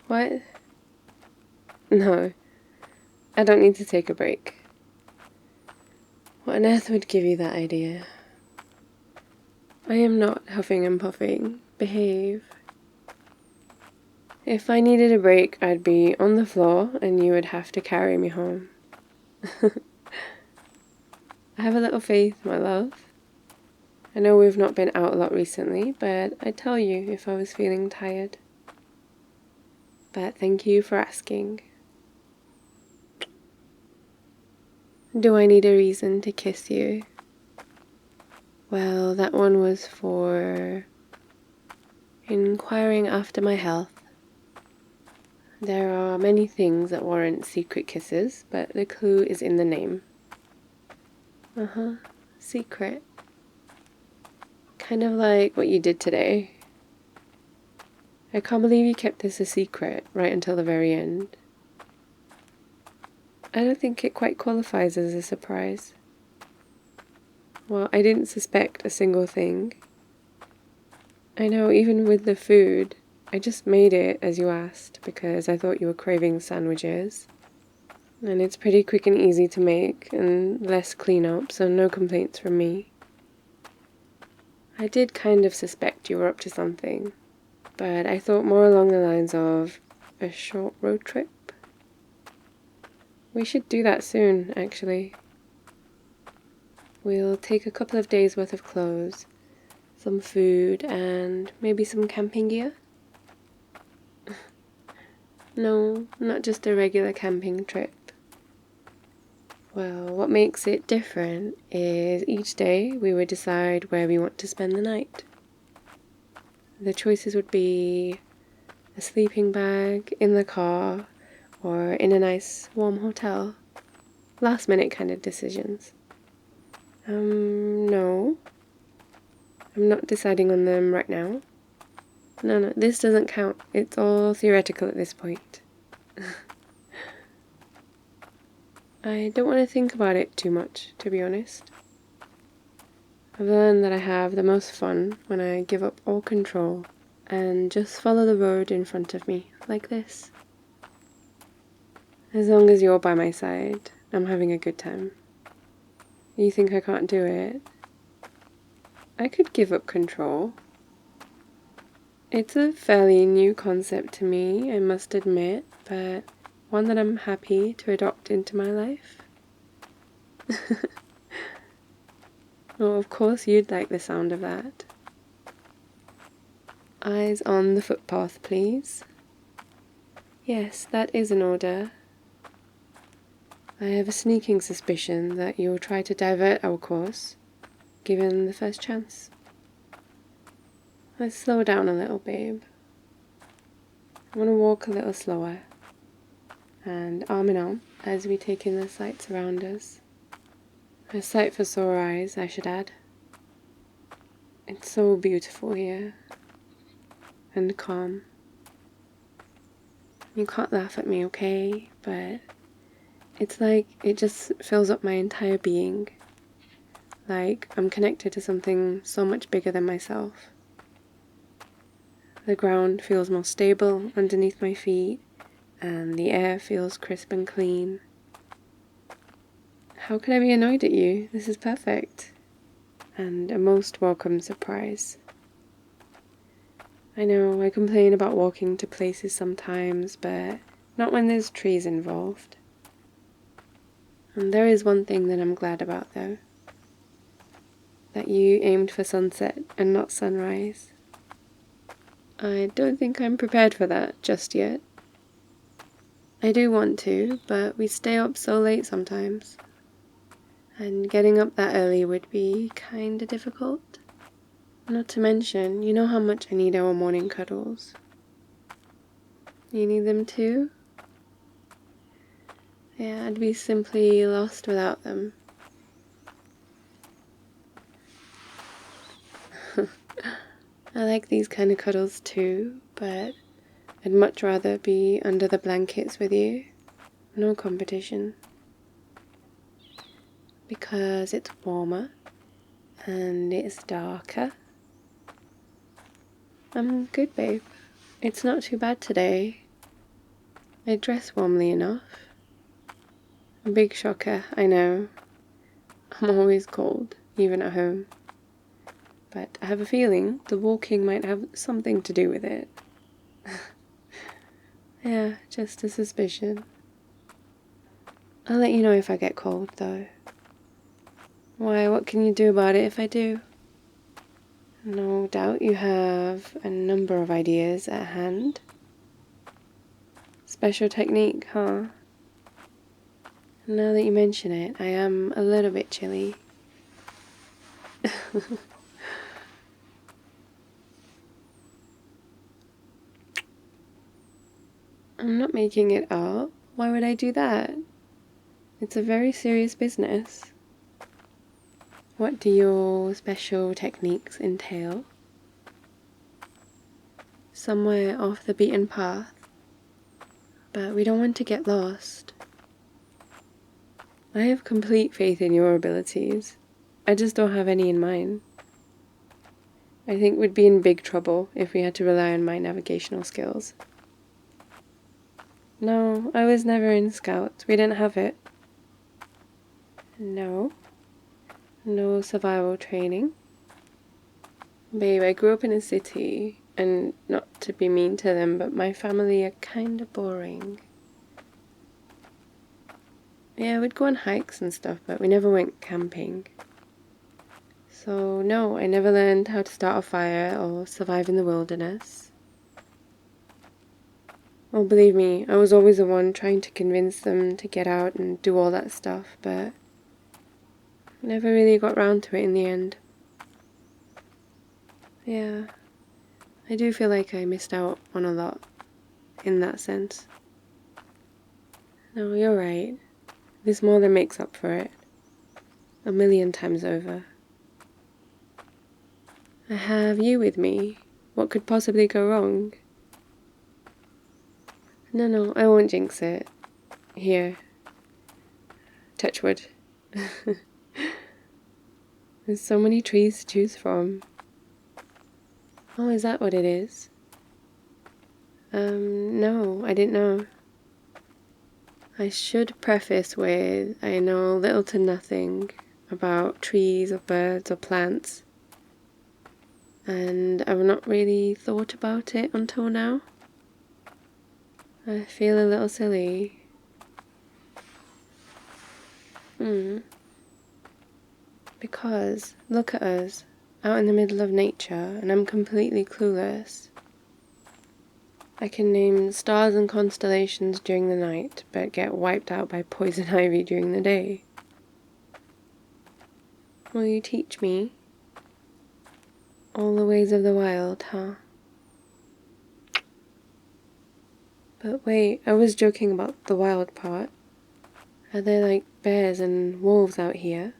What? No, I don't need to take a break. What on earth would give you that idea? I am not huffing and puffing. Behave. If I needed a break, I'd be on the floor and you would have to carry me home. Have a little faith, my love. I know we've not been out a lot recently, but I'd tell you if I was feeling tired. But thank you for asking. Do I need a reason to kiss you? Well, that one was for inquiring after my health. There are many things that warrant secret kisses, but the clue is in the name. Secret. Kind of like what you did today. I can't believe you kept this a secret right until the very end. I don't think it quite qualifies as a surprise. Well, I didn't suspect a single thing. I know, even with the food, I just made it as you asked because I thought you were craving sandwiches. And it's pretty quick and easy to make and less cleanup, so no complaints from me. I did kind of suspect you were up to something, but I thought more along the lines of a short road trip. We should do that soon, actually. We'll take a couple of days worth of clothes, some food, and maybe some camping gear. No, not just a regular camping trip. Well, what makes it different is each day we would decide where we want to spend the night. The choices would be a sleeping bag, in the car, or in a nice warm hotel. Last minute kind of decisions. No. I'm not deciding on them right now. No, this doesn't count. It's all theoretical at this point. I don't want to think about it too much, to be honest. I've learned that I have the most fun when I give up all control and just follow the road in front of me, like this. As long as you're by my side, I'm having a good time. You think I can't do it? I could give up control. It's a fairly new concept to me, I must admit, but one that I'm happy to adopt into my life. Oh, of course you'd like the sound of that. Eyes on the footpath, please. Yes, that is an order. I have a sneaking suspicion that you'll try to divert our course, given the first chance. Let's slow down a little, babe. I want to walk a little slower, and arm in arm as we take in the sights around us. A sight for sore eyes, I should add. It's so beautiful here, and calm. You can't laugh at me, okay? But it's like it just fills up my entire being. Like I'm connected to something so much bigger than myself. The ground feels more stable underneath my feet, and the air feels crisp and clean. How could I be annoyed at you? This is perfect. And a most welcome surprise. I know I complain about walking to places sometimes, but not when there's trees involved. And there is one thing that I'm glad about though. That you aimed for sunset and not sunrise. I don't think I'm prepared for that just yet. I do want to, but we stay up so late sometimes. And getting up that early would be kinda difficult. Not to mention, you know how much I need our morning cuddles. You need them too? Yeah, I'd be simply lost without them. I like these kind of cuddles too, but I'd much rather be under the blankets with you. No competition. Because it's warmer and it's darker. I'm good, babe. It's not too bad today. I dress warmly enough. A big shocker, I know. I'm always cold, even at home. But I have a feeling the walking might have something to do with it. Yeah, just a suspicion. I'll let you know if I get cold, though. Why, what can you do about it if I do? No doubt you have a number of ideas at hand. Special technique, huh? Now that you mention it, I am a little bit chilly. I'm not making it up. Why would I do that? It's a very serious business. What do your special techniques entail? Somewhere off the beaten path, but we don't want to get lost. I have complete faith in your abilities. I just don't have any in mine. I think we'd be in big trouble if we had to rely on my navigational skills. No, I was never in Scouts. We didn't have it. No. No survival training. Babe, I grew up in a city, and not to be mean to them, but my family are kinda boring. Yeah, we'd go on hikes and stuff, but we never went camping. So no, I never learned how to start a fire or survive in the wilderness. Oh, believe me, I was always the one trying to convince them to get out and do all that stuff, but never really got round to it in the end. Yeah, I do feel like I missed out on a lot in that sense. No, you're right. This more than makes up for it. 1,000,000 times over. I have you with me. What could possibly go wrong? No, I won't jinx it. Here. Touch wood. There's so many trees to choose from. Oh, is that what it is? No, I didn't know. I should preface with, I know little to nothing about trees or birds or plants. And I've not really thought about it until now. I feel a little silly. Because, look at us, out in the middle of nature, and I'm completely clueless. I can name stars and constellations during the night, but get wiped out by poison ivy during the day. Will you teach me? All the ways of the wild, huh? But wait, I was joking about the wild part. Are there like bears and wolves out here?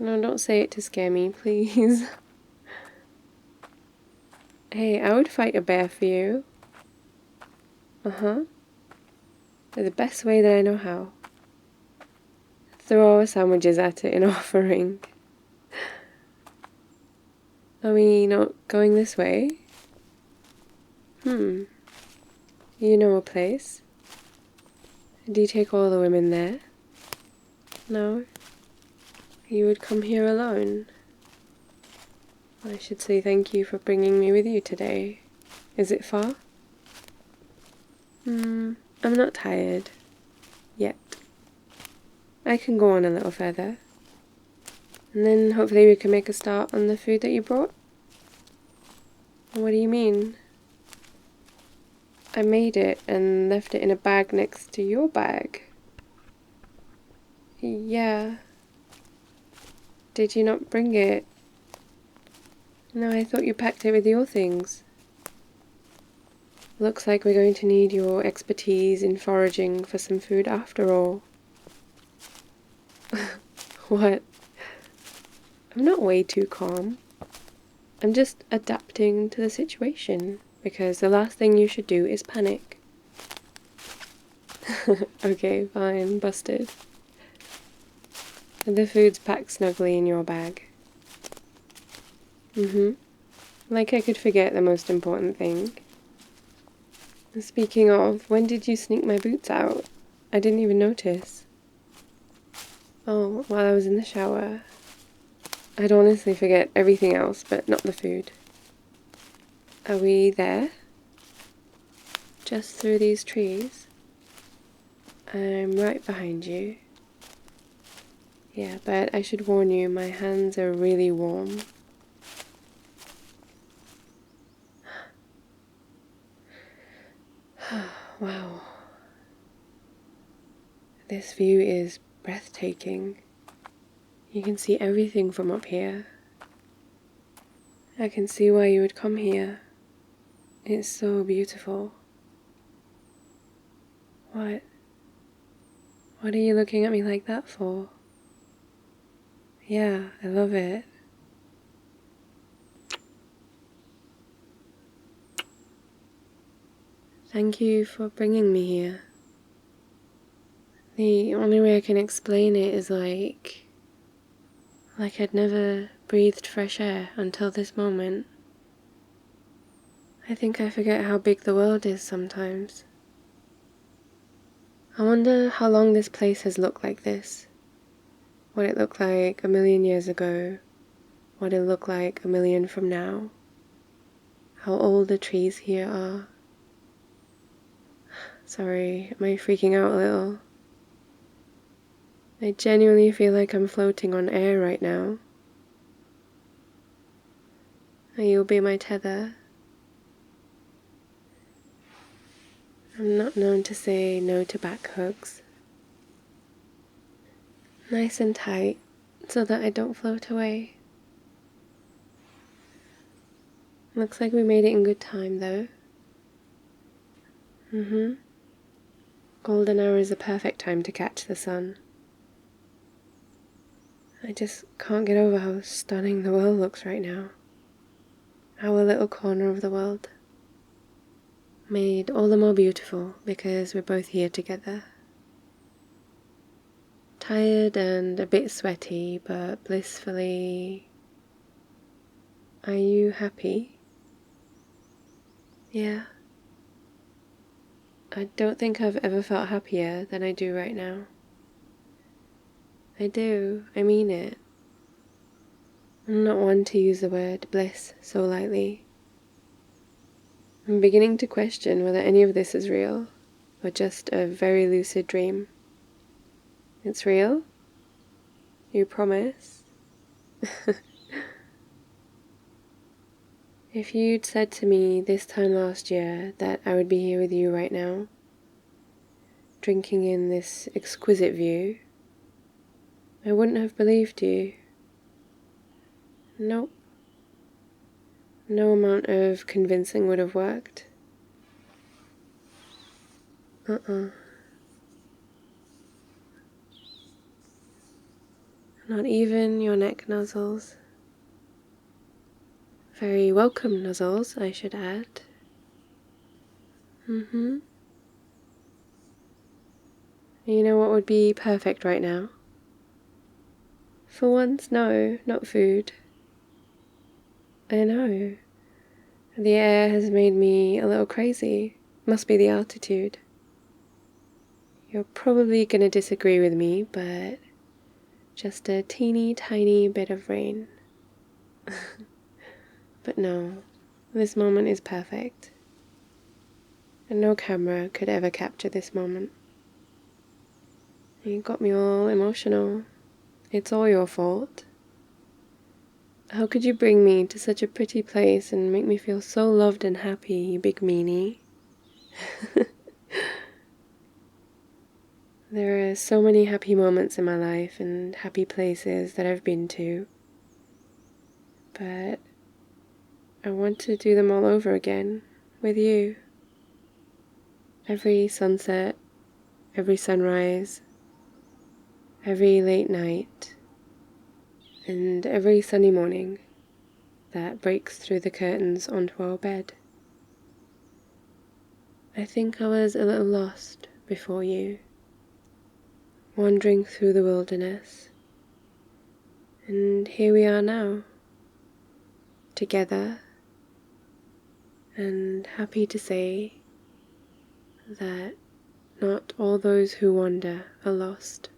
No, don't say it to scare me, please. Hey, I would fight a bear for you. The best way that I know how. Throw our sandwiches at it in offering. Are we not going this way? You know a place? Do you take all the women there? No? You would come here alone? I should say thank you for bringing me with you today. Is it far? I'm not tired. Yet. I can go on a little further. And then hopefully we can make a start on the food that you brought. What do you mean? I made it and left it in a bag next to your bag. Yeah. Did you not bring it? No, I thought you packed it with your things. Looks like we're going to need your expertise in foraging for some food after all. What? I'm not way too calm. I'm just adapting to the situation, because the last thing you should do is panic. Okay, fine, busted. The food's packed snugly in your bag. Like I could forget the most important thing. Speaking of, when did you sneak my boots out? I didn't even notice. Oh, while I was in the shower. I'd honestly forget everything else, but not the food. Are we there? Just through these trees? I'm right behind you. Yeah, but I should warn you, my hands are really warm. Wow. This view is breathtaking. You can see everything from up here. I can see why you would come here. It's so beautiful. What? What are you looking at me like that for? Yeah, I love it. Thank you for bringing me here. The only way I can explain it is like I'd never breathed fresh air until this moment. I think I forget how big the world is sometimes. I wonder how long this place has looked like this. What it looked like a million years ago. What it'll look like a million from now. How old the trees here are. Sorry, am I freaking out a little? I genuinely feel like I'm floating on air right now. You'll be my tether. I'm not known to say no to back hugs. Nice and tight, so that I don't float away. Looks like we made it in good time, though. Golden hour is the perfect time to catch the sun. I just can't get over how stunning the world looks right now. Our little corner of the world. Made all the more beautiful because we're both here together. Tired and a bit sweaty, but blissfully... Are you happy? Yeah. I don't think I've ever felt happier than I do right now. I do, I mean it. I'm not one to use the word bliss so lightly. I'm beginning to question whether any of this is real, or just a very lucid dream. It's real? You promise? If you'd said to me this time last year that I would be here with you right now, drinking in this exquisite view, I wouldn't have believed you. Nope. No amount of convincing would have worked. Not even your neck nuzzles. Very welcome nuzzles, I should add. You know what would be perfect right now? For once, no, not food. I know. The air has made me a little crazy. Must be the altitude. You're probably gonna disagree with me, but just a teeny tiny bit of rain. But no, this moment is perfect. And no camera could ever capture this moment. You got me all emotional. It's all your fault. How could you bring me to such a pretty place and make me feel so loved and happy, you big meanie? There are so many happy moments in my life and happy places that I've been to. But I want to do them all over again with you. Every sunset, every sunrise, every late night, and every sunny morning that breaks through the curtains onto our bed. I think I was a little lost before you, wandering through the wilderness, and here we are now, together and happy to say that not all those who wander are lost.